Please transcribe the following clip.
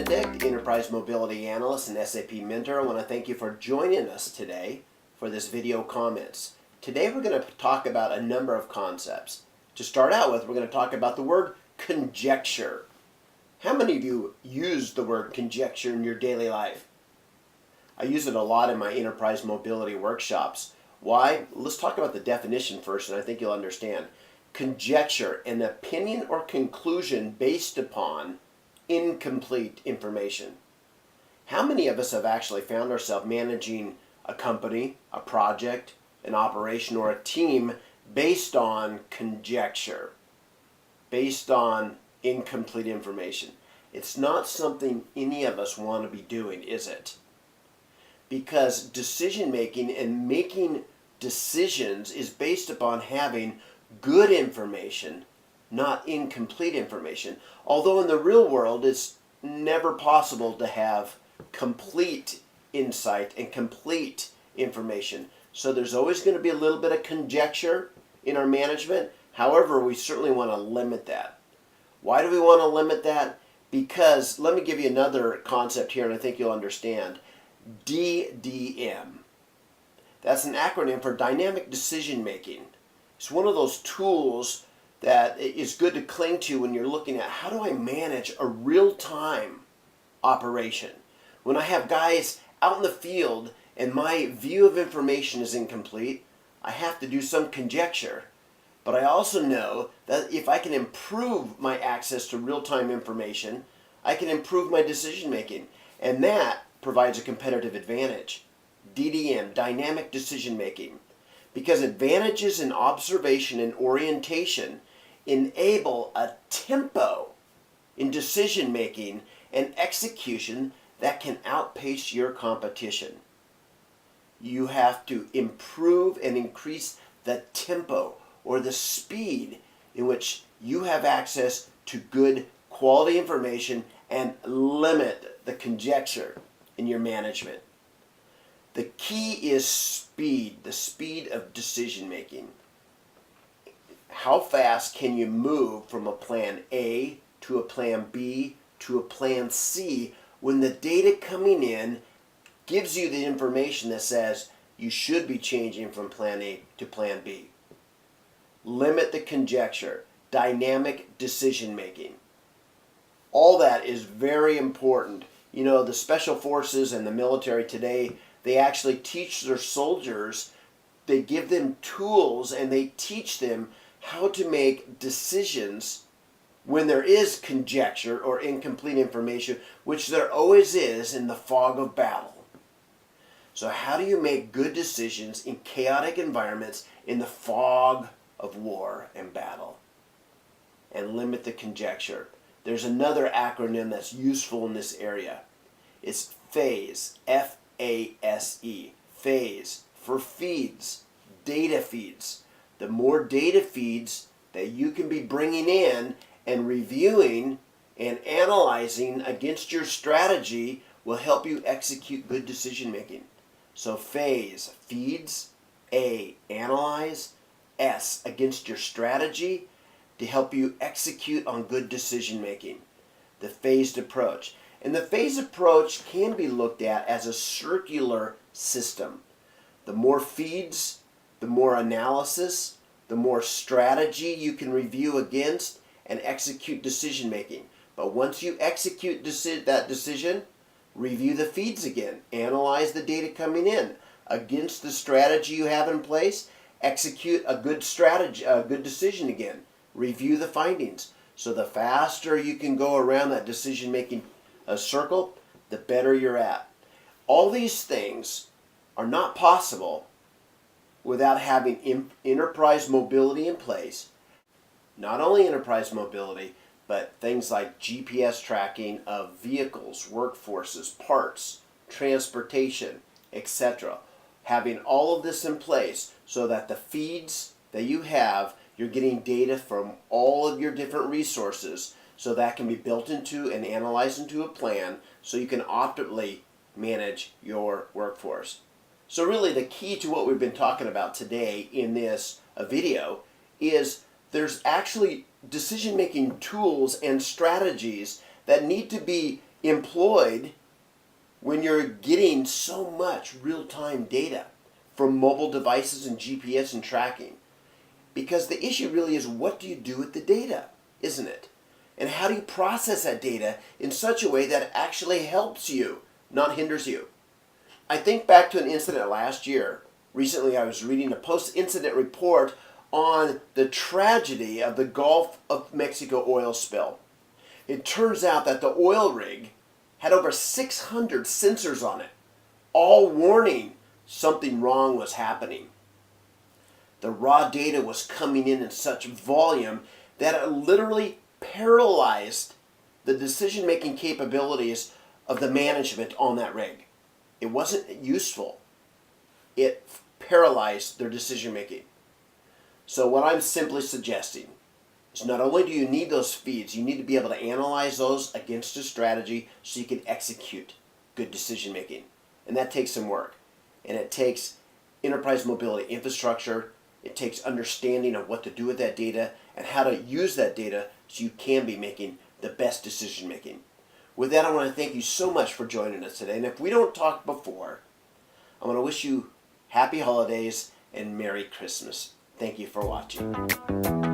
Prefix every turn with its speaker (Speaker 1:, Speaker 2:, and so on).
Speaker 1: Benedict, Enterprise Mobility Analyst and SAP Mentor. I want to thank you for joining us today for this video comments. Today we're going to talk about a number of concepts. To start out with, we're going to talk about the word conjecture. How many of you use the word conjecture in your daily life? I use it a lot in my enterprise mobility workshops. Why? Let's talk about the definition first, and I think you'll understand. Conjecture, an opinion or conclusion based upon incomplete information. How many of us have actually found ourselves managing a company, a project, an operation, or a team based on conjecture, based on incomplete information? It's not something any of us want to be doing, is it? Because decision making and making decisions is based upon having good information, not incomplete information. Although in the real world it's never possible to have complete insight and complete information. So there's always going to be a little bit of conjecture in our management. However, we certainly want to limit that. Why do we want to limit that? Because let me give you another concept here, and I think you'll understand. DDM. That's an acronym for dynamic decision making. It's one of those tools that is good to cling to when you're looking at how do I manage a real-time operation. When I have guys out in the field and my view of information is incomplete, I have to do some conjecture. But I also know that if I can improve my access to real-time information, I can improve my decision making. And that provides a competitive advantage. DDM, dynamic decision making. Because advantages in observation and orientation enable a tempo in decision making and execution that can outpace your competition. You have to improve and increase the tempo or the speed in which you have access to good quality information and limit the conjecture in your management. The key is speed, the speed of decision making. How fast can you move from a plan A to a plan B to a plan C when the data coming in gives you the information that says you should be changing from plan A to plan B? Limit the conjecture, dynamic decision making. All that is very important. You know, the special forces and the military today, they actually teach their soldiers, they give them tools and they teach them how to make decisions when there is conjecture or incomplete information, which there always is in the fog of battle. So how do you make good decisions in chaotic environments in the fog of war and battle? And limit the conjecture. There's another acronym that's useful in this area. It's FASE, F-A-S-E, phase, for feeds, data feeds. The more data feeds that you can be bringing in and reviewing and analyzing against your strategy will help you execute good decision making. So phase, feeds, A, analyze, S, against your strategy to help you execute on good decision making. The phased approach. And the phase approach can be looked at as a circular system. The more feeds, the more analysis, the more strategy you can review against and execute decision making. But once you execute that decision, review the feeds again. Analyze the data coming in. Against the strategy you have in place, execute a good strategy, a good decision again. Review the findings. So the faster you can go around that decision making circle, the better you're at. All these things are not possible without having enterprise mobility in place. Not only enterprise mobility, but things like GPS tracking of vehicles, workforces, parts, transportation, etc. Having all of this in place so that the feeds that you have, you're getting data from all of your different resources, so that can be built into and analyzed into a plan so you can optimally manage your workforce. So really the key to what we've been talking about today in this video is there's actually decision-making tools and strategies that need to be employed when you're getting so much real-time data from mobile devices and GPS and tracking. Because the issue really is, what do you do with the data, isn't it? And how do you process that data in such a way that it actually helps you, not hinders you? I think back to an incident last year. Recently I was reading a post-incident report on the tragedy of the Gulf of Mexico oil spill. It turns out that the oil rig had over 600 sensors on it, all warning something wrong was happening. The raw data was coming in such volume that it literally paralyzed the decision-making capabilities of the management on that rig. It wasn't useful. It paralyzed their decision-making. So what I'm simply suggesting is, not only do you need those feeds, you need to be able to analyze those against a strategy so you can execute good decision-making. And that takes some work. And it takes enterprise mobility infrastructure. It takes understanding of what to do with that data and how to use that data so you can be making the best decision making. With that, I want to thank you so much for joining us today. And if we don't talk before, I want to wish you happy holidays and Merry Christmas. Thank you for watching.